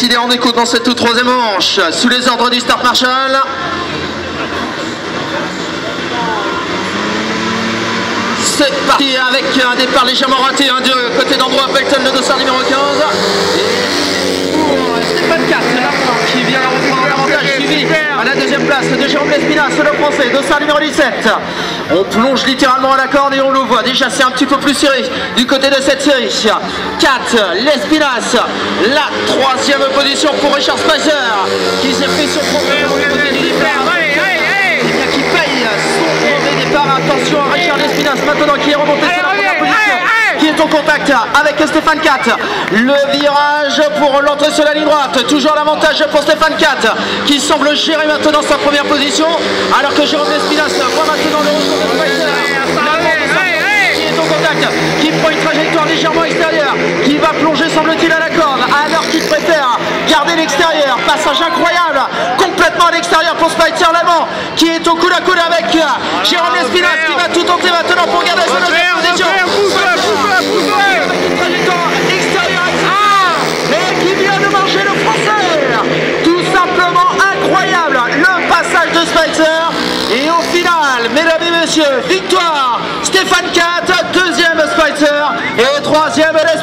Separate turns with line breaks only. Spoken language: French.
décidé en écoute dans cette toute troisième manche, sous les ordres du Start Marshall. C'est parti avec un départ légèrement raté du côté d'Andrew Appleton, le dossard numéro 15. Et pour Stéphane 4, qui vient reprendre l'avantage, suivi à la deuxième place de Jérôme Lespinasse, le français, dossard numéro 17. On plonge littéralement à la corde et on le voit. Déjà, c'est un petit peu plus serré du côté de cette série. 4, Lespinasse. La troisième position pour Richard Spicer, qui s'est pris son premier au côté du départ. Qui paye son mauvais départ. Attention à Richard Lespinasse maintenant qui est remonté sur la première position, qui est en contact avec Stéphane 4. Le virage pour l'entrée sur la ligne droite. Toujours l'avantage pour Stéphane 4, qui semble gérer maintenant sa première position, alors que Jérôme Lespinasse voit maintenant le retour de Spicer. Qui est en contact, qui prend une trajectoire légèrement extérieure, qui va plonger semble-t-il à la corde, alors qu'il préfère garder l'extérieur. Passage incroyable, complètement à l'extérieur pour Spicer l'avant, qui est au coude à coude avec Jérôme Lespinasse, qui va tout tenter maintenant pour garder sa deuxième position. Avec une trajectoire extérieure et qui vient de marcher le français. Tout simplement incroyable, le passage de Spicer. Et au final, mesdames et messieurs, victoire Stéphane 4, deuxième Spicer et troisième Lespinasse.